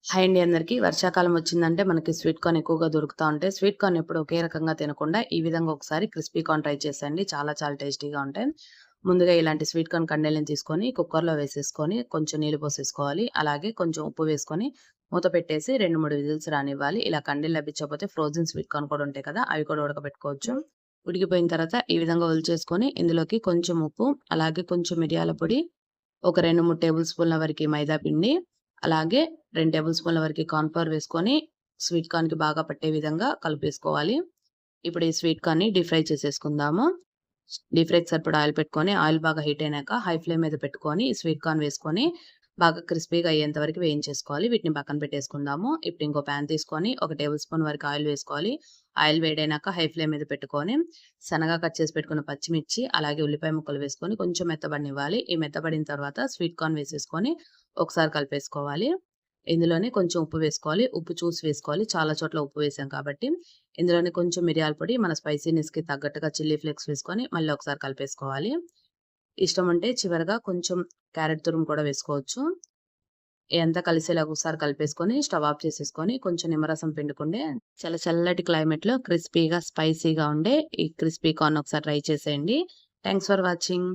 Hi అండి అందరికీ. వర్షాకాలం వచ్చిందంటే మనకి స్వీట్ కార్న్ ఎక్కువగా దొరుకుతా ఉంటాయి. స్వీట్ కార్న్ ఎప్పుడు ఒకే రకంగా తినకుండా ఈ విధంగా ఒకసారి క్రిస్పీ కార్న్ ట్రై చేసేయండి. చాలా చాలా టేస్టీగా ఉంటాయి. ముందుగా ఇలాంటి స్వీట్ కార్న్ కండెలను తీసుకొని కుక్కర్‌లో వేసేసుకొని కొంచెం నీళ్లు పోసేసుకోవాలి. అలాగే కొంచెం ఉప్పు వేసుకొని మూత పెట్టేసి 2, 3 విజిల్స్ రానివ్వాలి. ఇలా కండెలు లభించకపోతే ఫ్రోజన్ స్వీట్ కార్న్ కూడా ఉంటాయి కదా! అవి కూడా ఉడకబెట్టుకోవచ్చు. ఉడికిపోయిన తర్వాత ఈ విధంగా ఒలిచేసుకొని ఇందులోకి కొంచెం ఉప్పు, అలాగే కొంచెం మిరియాల పొడి, ఒక 2, 3 టేబుల్ స్పూన్ల వరకి మైదా పిండి, అలాగే 2 టేబుల్ స్పూన్ల వరకి కార్న్ ఫ్లోర్ వేసుకొని స్వీట్ కార్న్‌కి బాగా పట్టే విధంగా కలిపేసుకోవాలి. ఇప్పుడు ఈ స్వీట్ కార్న్‌ని డీప్ ఫ్రై చేసేసుకుందాము. డీప్ ఫ్రైకి సరిపడా ఆయిల్ పెట్టుకొని, ఆయిల్ బాగా హీట్ అయినాక హై ఫ్లేమ్ మీద పెట్టుకొని ఈ స్వీట్ కార్న్ వేసుకొని బాగా క్రిస్పీగా అయ్యేంత వరకు వేయించేసుకోవాలి. వీటిని పక్కన పెట్టేసుకుందాము. ఇప్పుడు ఇంకో పాన్ తీసుకొని ఒక టేబుల్ స్పూన్ వరకు ఆయిల్ వేసుకోవాలి. ఆయిల్ వేడైనాక హై ఫ్లేమ్ మీద పెట్టుకొని సన్నగా కట్ చేసి పెట్టుకున్న పచ్చిమిర్చి, అలాగే ఉల్లిపాయ ముక్కలు వేసుకొని కొంచెం మెత్తబడనివ్వాలి. ఈ మెత్తబడిన తర్వాత స్వీట్ కార్న్ వేసేసుకొని ఒకసారి కలిపేసుకోవాలి. ఇందులోనే కొంచెం ఉప్పు వేసుకోవాలి. ఉప్పు చూసి వేసుకోవాలి. చాలా చోట్ల ఉప్పు వేసాం కాబట్టి. ఇందులోనే కొంచెం మిరియాల పొడి, మన స్పైసీనెస్‌కి తగ్గట్టుగా చిల్లీ ఫ్లేక్స్ వేసుకొని మళ్ళీ ఒకసారి కలిపేసుకోవాలి. ఇష్టం ఉంటే చివరగా కొంచెం క్యారెట్ తురుము కూడా వేసుకోవచ్చు. ఇదంతా కలిసేలాగా ఒకసారి కలిపేసుకొని స్టవ్ ఆఫ్ చేసేసుకొని కొంచెం నిమ్మరసం పిండుకుంటే చాలా చల్లటి క్లైమేట్‌లో క్రిస్పీగా, స్పైసీగా ఉండే ఈ క్రిస్పీ కార్న్ ఒకసారి ట్రై చేసేయండి. Thanks for watching.